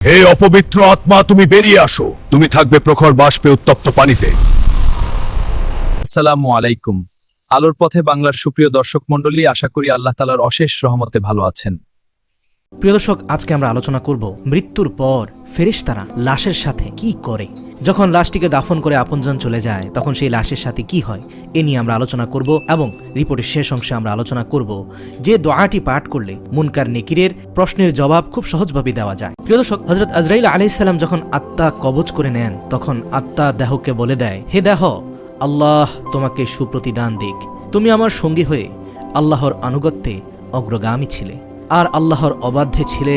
হে অপবিত্র আত্মা, তুমি বেরিয়ে আসো। তুমি থাকবে প্রখর বাষ্পে উত্তপ্ত পানিতে। আসসালামু আলাইকুম। আলোর পথে বাংলার সুপ্রিয় দর্শক মণ্ডলী, আশা করি আল্লাহ তাআলার অশেষ রহমতে ভালো আছেন। প্রিয় দর্শক, আজকে আমরা আলোচনা করব মৃত্যুর পর ফেরেশতারা লাশের সাথে কি করে। যখন লাশটিকে দাফন করে আপনজন চলে যায়, তখন সেই লাশের সাথে কি হয় এ নিয়ে আমরা আলোচনা করব এবং রিপোর্টের শেষ অংশে আমরা আলোচনা করব যে দোয়াটি পাঠ করলে মুনকার নেকিরের প্রশ্নের জবাব খুব সহজভাবে দেওয়া যায়। প্রিয় দর্শক, হযরত আজরাইল আলাইহিস সালাম যখন আত্মা কবজ করে নেন, তখন আত্মা দেহকে বলে দেয়, হে দেহ, আল্লাহ তোমাকে সুপ্রতিদান দিক। তুমি আমার সঙ্গী হয়ে আল্লাহর আনুগত্যে অগ্রগামী ছিলে, আর আল্লাহর অবাধ্যে ছিলে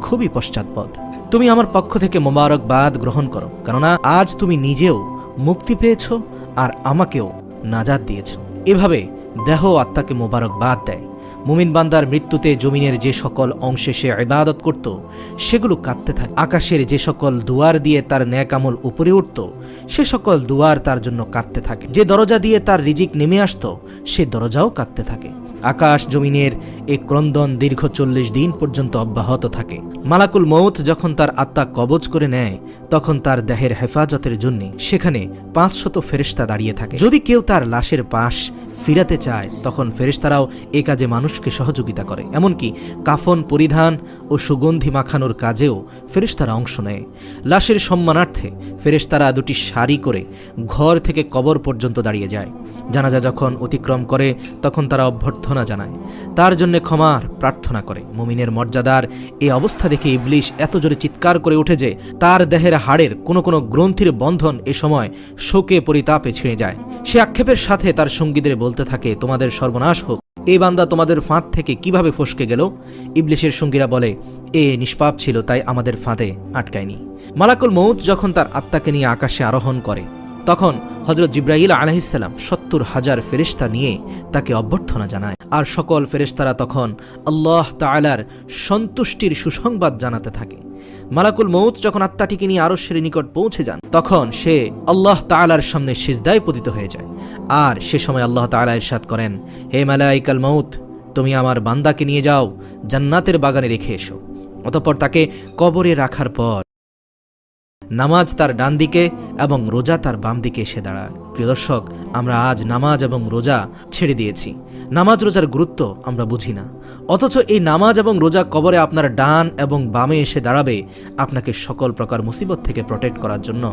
খুবই পশ্চাৎপদ। তুমি আমার পক্ষ থেকে মোবারকবাদ গ্রহণ করো, কেননা আজ তুমি নিজেও মুক্তি পেয়েছ আর আমাকেও নাজাত দিয়েছ। এভাবে দেহ আত্মাকে মোবারকবাদ দেয়। মুমিন বান্দার মৃত্যুতে জমিনের যে সকল অংশে সে ইবাদত করত সেগুলো কাঁদতে থাকে। আকাশের যে সকল দুয়ার দিয়ে তার ন্যাক আমল উপরে উঠত সে সকল দুয়ার তার জন্য কাঁদতে থাকে। যে দরজা দিয়ে তার রিজিক নেমে আসত সে দরজাও কাঁদতে থাকে। আকাশ জমিনের এই ক্রন্দন দীর্ঘ 40 দিন পর্যন্ত অব্যাহত থাকে। মালাকুল মউত যখন তার আত্মা কবজ করে নেয়, তখন তার দেহের হেফাজতের জন্য সেখানে 500 ফেরেশতা দাঁড়িয়ে থাকে। যদি কেউ তার লাশের পাশ ফিরাতে চায়, তখন ফেরেশতারাও এ কাজে মানুষকে সহযোগিতা করে। এমনকি কাফন পরিধান ও সুগন্ধি মাখানোর কাজেও ফেরেশতারা অংশ নেয়। লাশের সম্মানার্থে ফেরেশতারা দুটি সারি করে ঘর থেকে কবর পর্যন্ত দাঁড়িয়ে যায়। জানাজা যখন অতিক্রম করে, তখন তারা অভ্যর্থনা জানায়, তার জন্য ক্ষমার প্রার্থনা করে। মুমিনের মর্যাদার এই অবস্থা দেখে ইবলিশ এত জোরে চিৎকার করে ওঠে যে তার দেহের হাড়ের কোনো কোনো গ্রন্থির বন্ধন এ সময় শোকে পরিতাপে ছিঁড়ে যায়। সে আক্ষেপের সাথে তার সঙ্গীদের বলতে থাকে, তোমাদের সর্বনাশ হোক, এই বান্দা তোমাদের ফাঁদ থেকে কিভাবে ফসকে গেল? ইবলিশের সঙ্গীরা বলে, এ নিষ্পাপ ছিল, তাই আমাদের ফাঁদে আটকায়নি। মালাকুল মউত যখন তার আত্মাকে নিয়ে আকাশে আরোহণ করে, তখন হযরত জিবরাইল আলাইহিস সালাম 70,000 ফেরেশতা নিয়ে তাকে অভ্যর্থনা জানায়। আর সকল ফেরেশতারা তখন আল্লাহ তাআলার সন্তুষ্টির সুসংবাদ জানাতে থাকে। মালাকুল মউত যখন আত্মাটিকে নিয়ে আরশের নিকট পৌঁছে যান, তখন সে আল্লাহ তাআলার সামনে সিজদায় পতিত হয়ে যায়। আর সে সময় আল্লাহ তাআলা ইরশাদ করেন, হে মালাইকাল মউত, তুমি আমার বান্দাকে নিয়ে যাও, জান্নাতের বাগানে রেখে এসো। অতঃপর তাকে কবরে রাখার পর নামাজ তার ডান দিকে এবং রোজা তার বাম দিকে এসে দাঁড়ায়। প্রিয় দর্শক, আমরা আজ নামাজ এবং রোজা ছেড়ে দিয়েছি। নামাজ রোজার গুরুত্ব আমরা বুঝি না, অথচ এই নামাজ এবং রোজা কবরে আপনার ডান এবং বামে এসে দাঁড়াবে আপনাকে সকল প্রকার মুসিবত থেকে প্রটেক্ট করার জন্য।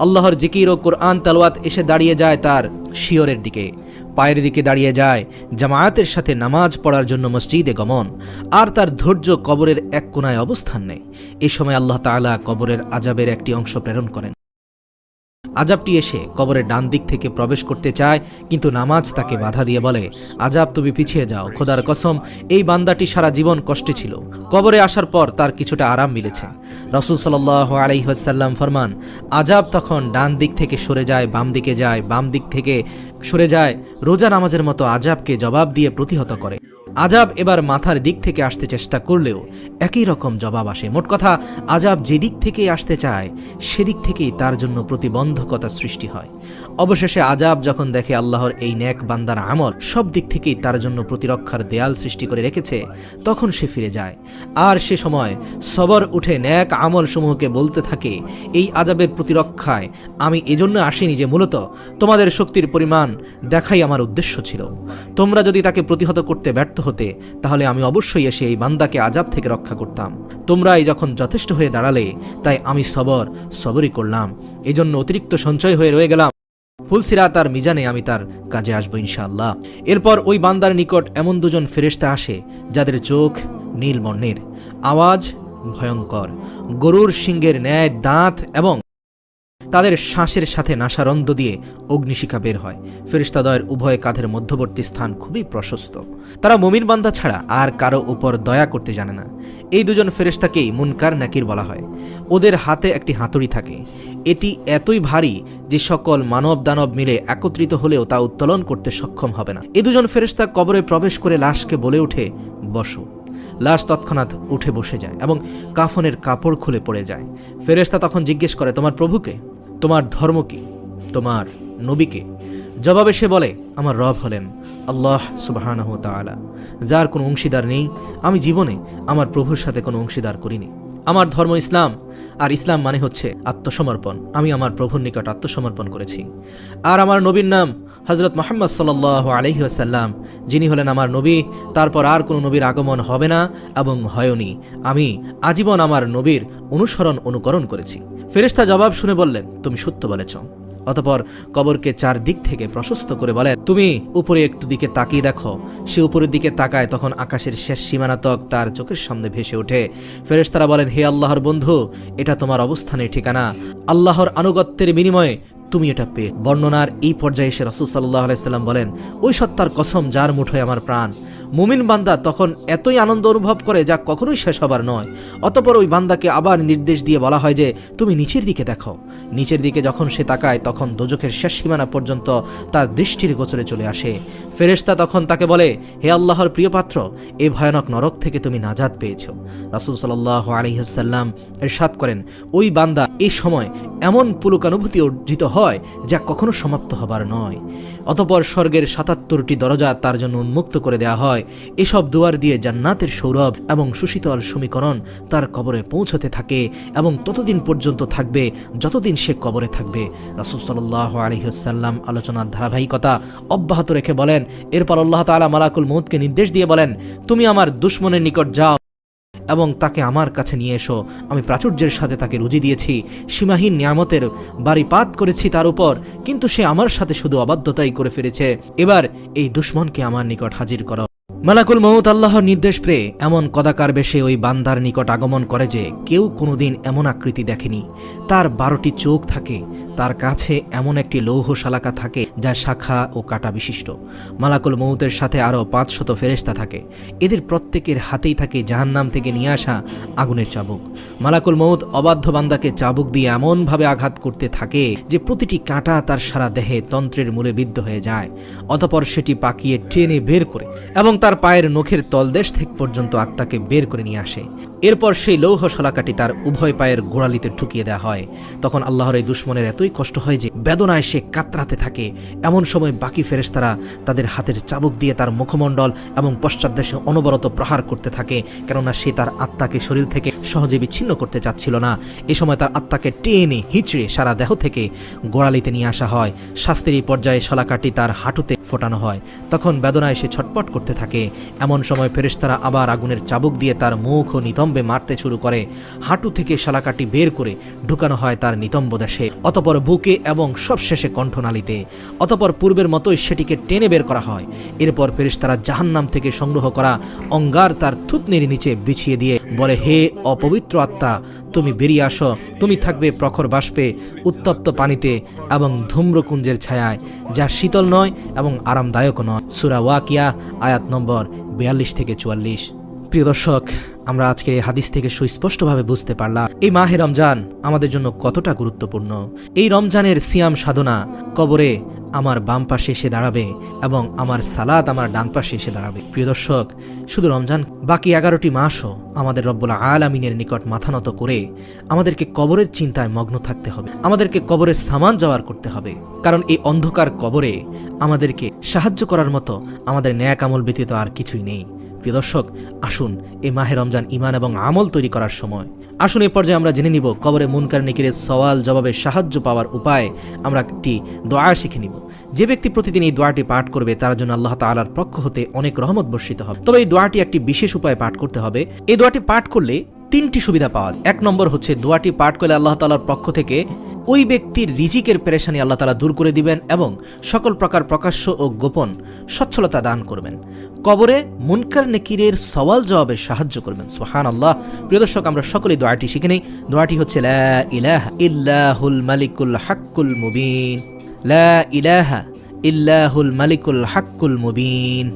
আল্লাহর জিকির ও কোরআন তেলাওয়াত এসে দাঁড়িয়ে যায় তার শিয়রের দিকে, পায়ের দিকে দাঁড়িয়ে যায় জামায়াতের সাথে নামাজ পড়ার জন্য মসজিদে গমন, আর তার ধৈর্য কবরের এক কোণায় অবস্থান নেয়। এই সময় আল্লাহ তাআলা কবরের আযাবের একটি অংশ প্রেরণ করেন। আযাবটি এসে কবরের ডান দিক থেকে প্রবেশ করতে চায়, কিন্তু নামাজ তাকে বাধা দিয়ে বলে, আযাব তুমি পিছিয়ে যাও, খোদার কসম এই বান্দাটি সারা জীবন কষ্টে ছিল, কবরে আসার পর তার কিছুটা আরাম মিলেছে। রাসূল সাল্লাল্লাহু আলাইহি ওয়াসাল্লাম ফরমান, আযাব তখন ডান দিক থেকে সরে যায়, বাম দিকে যায়, বাম দিক থেকে সরে যায়, রোজা নামাজের মতো আযাবকে জবাব দিয়ে প্রতিহত করে। আযাব এবার মাথার দিক থেকে আসতে চেষ্টা করলেও একই রকম জবাব আসে। মোট কথা, আযাব যেদিক থেকেই আসতে চায় সেদিক থেকেই তার জন্য প্রতিবন্ধকতা সৃষ্টি হয়। অবশেষে আযাব যখন দেখে আল্লাহর এই নেক বান্দার আমল সব দিক থেকেই তার জন্য প্রতিরক্ষার দেয়াল সৃষ্টি করে রেখেছে, তখন সে ফিরে যায়। আর সে সময় সবর উঠে নেক আমল সমূহকে বলতে থাকে, এই আযাবের প্রতিরক্ষায় আমি এজন্য আসিনি যে মূলত তোমাদের শক্তির পরিমাণ দেখাই আমার উদ্দেশ্য ছিল। তোমরা যদি তাকে প্রতিহত করতে ব্যর্থ হতে, তাহলে আমি অবশ্যই এসে এই বান্দাকে আযাব থেকে রক্ষা করতাম। তোমরাই যখন যথেষ্ট হয়ে দাঁড়ালে, তাই আমি সবরই করলাম, এজন্য অতিরিক্ত সঞ্চয় হয়ে রয়ে গেলাম। ফুলসিরাত আর মিজানে আমি তার কাজে আসবো ইনশাআল্লাহ। এরপর ওই বান্দার নিকট এমন দুজন ফেরেশতা আসে যাদের চোখ নীল বর্ণের, আওয়াজ ভয়ঙ্কর, গরুর শিংয়ের ন্যায় দাঁত, এবং তাদের শ্বাসের সাথে নাসারন্ধ্র দিয়ে অগ্নিশিখা বের হয়। ফেরেশতাদ্বয়ের উভয় কাঁধের মধ্যবর্তী স্থান খুবই প্রশস্ত। তারা মুমিন বান্দা ছাড়া আর কারো উপর দয়া করতে জানে না। এই দুজন ফেরেশতাকেই মুনকার নাকির বলা হয়। ওদের হাতে একটি হাতুড়ি থাকে। এটি এতই ভারী যে সকল মানব দানব মিলে একত্রিত হলেও তা উত্তোলন করতে সক্ষম হবে না। এই দুজন ফেরেশতা কবরে প্রবেশ করে লাশকে বলে ওঠে, বসো। লাশ তৎক্ষণাৎ উঠে বসে যায় এবং কাফনের কাপড় খুলে পড়ে যায়। ফেরেশতা তখন জিজ্ঞেস করে, তোমার প্রভুকে? তোমার ধর্ম কি? তোমার নবীকে? জবাবে সে বলে, আমার রব হলেন আল্লাহ সুবহানাহু ওয়া তাআলা, যার কোনো অংশীদার নেই। আমি জীবনে আমার প্রভুর সাথে কোনো অংশীদার করিনি। আমার ধর্ম ইসলাম, আর ইসলাম মানে হচ্ছে আত্মসমর্পণ। আমি আমার প্রভুর নিকট আত্মসমর্পণ করেছি। আর আমার নবীর নাম হযরত মুহাম্মদ সাল্লাল্লাহু আলাইহি ওয়াসাল্লাম, যিনি হলেন আমার নবী, তারপর আর কোনো নবীর আগমন হবে না এবং হয়নি। আমি আজীবন আমার নবীর অনুকরণ করেছি। ফেরেশতা জবাব শুনে বললেন, তুমি সত্য বলেছ। অতঃপর কবরকে চারদিক থেকে প্রশস্ত করে বলেন, তুমি উপরে একটু দিকে তাকিয়ে দেখো। সে উপরের দিকে তাকায়, তখন আকাশের শেষ সীমানাতক তার চোখের সামনে ভেসে ওঠে। ফেরেশতারা বলেন, হে আল্লাহর বন্ধু, এটা তোমার অবস্থানের ঠিকানা। আল্লাহর আনুগত্যের বিনিময়ে তুমি এটা পেয়ে। বর্ণনার এই পর্যায়ে এসে রাসূল সাল্লাল্লাহু আলাইহি সাল্লাম বলেন, ওই সত্তার কসম যার মুঠোয় আমার প্রাণ। মুমিন বান্দা তখন এতই আনন্দ অনুভব করে যা কখনোই শেষ হবার নয়। অতঃপর ওই বান্দাকে আবার নির্দেশ দিয়ে বলা হয় যে তুমি নিচের দিকে দেখো। নিচের দিকে যখন সে তাকায়, তখন দোজখের শেষ সীমানা পর্যন্ত তার দৃষ্টির গোচরে চলে আসে। ফেরেশতা তখন তাকে বলে, হে আল্লাহর প্রিয় পাত্র, এই ভয়ানক নরক থেকে তুমি নাজাত পেয়েছ। রাসূল সাল্লাল্লাহু আলাইহি ওয়াসাল্লাম ইরশাদ করেন, ওই বান্দা এই সময় এমন পুলকানুভূতি অর্জিত হয় যা কখনো সমাপ্ত হবার নয়। অতঃপর স্বর্গের ৭৭টি দরজা তার জন্য উন্মুক্ত করে দেয়া হয়। এসব দুয়ার দিয়ে জান্নাতের সৌরভ এবং সুশীতল সমীকরণ তার কবরে পৌঁছতে থাকে এবং ততদিন পর্যন্ত থাকবে যতদিন সে কবরে থাকবে। রাসূল সাল্লাল্লাহু আলাইহি ওয়াসাল্লাম আলোচনার ধারাবাহিকতা অব্যাহত রেখে বলেন, এরপর আল্লাহ তাআলা মালাকুল মউতকে নির্দেশ দিয়ে বলেন, তুমি আমার দুশমনের নিকট যাও এবং তাকে আমার কাছে নিয়ে এসো। আমি প্রাচুর্যের সাথে তাকে রুজি দিয়েছি, সীমাহীন নিয়ামতের বাড়িপাত করেছি তার উপর, কিন্তু সে আমার সাথে শুধু অবাধ্যতাই করে ফিরেছে। এবার এই দুশমনকে আমার নিকট হাজির করো। মালাকুল মউত আল্লাহর নির্দেশ পেয়ে এমন কদাকার বেশে ওই বান্দার নিকট আগমন করে যে কেউ কোনোদিন এমন আকৃতি দেখেনি। তার 12টি চোখ থাকে, তার কাছে এমন একটি লৌহ শালাকা থাকে যা শাখা ও কাঁটা বিশিষ্ট। মালাকুল মউতের সাথে আরও 500 ফেরেশতা থাকে। এদের প্রত্যেকের হাতেই থাকে জাহান্নাম থেকে নিয়ে আসা আগুনের চাবুক। মালাকুল মউত অবাধ্য বান্দাকে চাবুক দিয়ে এমনভাবে আঘাত করতে থাকে যে প্রতিটি কাঁটা তার সারা দেহে তন্ত্রের মূলে বিদ্ধ হয়ে যায়। অতঃপর সেটি পাকিয়ে টেনে বের করে এবং তার পায়ের নখের তলদেশ থেকে পর্যন্ত আত্মাকে বের করে নিয়ে আসে। এরপর সেই লৌহ শলাকাটি তার উভয় পায়ের গোড়ালিতে ঠুকিয়ে দেওয়া হয়। তখন আল্লাহর এই দুশমনের এতই কষ্ট হয় যে বেদনায় সে কাতরাতে থাকে। এমন সময় বাকি ফেরেশতারা তাদের হাতের চাবুক দিয়ে তার মুখমণ্ডল এবং পশ্চাৎদেশে অনবরত প্রহার করতে থাকে, কেননা সে তার আত্মাকে শরীর থেকে সহজে বিচ্ছিন্ন করতে চাচ্ছিল না। এ সময় তার আত্মাকে টেনে হিঁচড়ে সারা দেহ থেকে গোড়ালিতে নিয়ে আসা হয়। শাস্তির এই পর্যায়ে শলাকাটি তার হাঁটুতে ফোটানো হয়। তখন বেদনায় সে ছটপট করতে থাকে। এমন সময় ফেরেশতারা আবার আগুনের চাবুক দিয়ে তার মুখ ও নিতম্বে মারতে শুরু করে। হাঁটু থেকে শালাকাটি বের করে ঢুকানো হয় তার নিতম্ব দেশে, অতঃপর বুকে এবং সবশেষে কণ্ঠনালীতে। অতঃপর পূর্বের মতোই সেটিকে টেনে বের করা হয়। এরপর ফেরেশতারা জাহান্নাম থেকে সংগ্রহ করা অঙ্গার তার থুতনির নিচে বিছিয়ে দিয়ে বলে, হে অপবিত্র আত্মা, তুমি বেরিয়ে আসো। তুমি থাকবে প্রখর বাষ্পে, উত্তপ্ত পানিতে এবং ধূম্রকুঞ্জের ছায়ায়, যা শীতল নয় এবং আরামদায়ক নয়। সূরা ওয়াকিয়া আয়াত নম্বর 42 থেকে 44। প্রিয় দর্শক, আমরা আজকে এই হাদিস থেকে সুস্পষ্টভাবে বুঝতে পারলাম এই মাহে রমজান আমাদের জন্য কতটা গুরুত্বপূর্ণ। এই রমজানের সিয়াম সাধনা কবরে আমার বাম পাশে এসে দাঁড়াবে এবং আমার সালাত আমার ডান পাশে এসে দাঁড়াবে। প্রিয় দর্শক, শুধু রমজান, বাকি 11টি মাসও আমাদের রব্বুল আলামিনের নিকট মাথা নত করে আমাদেরকে কবরের চিন্তায় মগ্ন থাকতে হবে। আমাদেরকে কবরের সামান জওয়ার করতে হবে, কারণ এই অন্ধকার কবরে আমাদেরকে সাহায্য করার মতো আমাদের ন্যাক আমল ব্যতীত আর কিছুই নেই। প্রিয় দর্শক, আসুন এই মাহে রমজান ঈমান এবং আমল তৈরি করার সময়। আসুন এই পর্যায়ে আমরা জেনে নিব কবরে মুনকার নেকিরের সওয়াল জবাবে সাহায্য পাওয়ার উপায়। আমরা একটি দোয়া শিখে নিব। যে ব্যক্তি প্রতিদিন এই দোয়াটি পাঠ করবে তার জন্য আল্লাহ তাআলার পক্ষ হতে অনেক রহমত বর্ষিত হবে। তবে এই দোয়াটি একটি বিশেষ উপায়ে পাঠ করতে হবে। এই দোয়াটি পাঠ করলে 3টি সুবিধা পাওয়া যায়। 1 নম্বর হচ্ছে, দোয়াটি পাঠ করলে আল্লাহ তাআলার পক্ষ থেকে ওই ব্যক্তির রিজিকের পেরেশানি আল্লাহ তাআলা দূর করে দিবেন এবং সকল প্রকার প্রকাশ্য ও গোপন সচ্ছলতা দান করবেন। কবরে মুনকার নেকিরের সওয়াল জবাবে সাহায্য করবেন। সুবহানাল্লাহ। প্রিয় দর্শক, আমরা সকলেই দোয়াটি শিখে নেই। দোয়াটি হচ্ছে, লা ইলাহা ইল্লাহুল মালিকুল হাক্কুল মুবিন, লা ইলাহা ইল্লাহুল মালিকুল হাক্কুল মুবিন।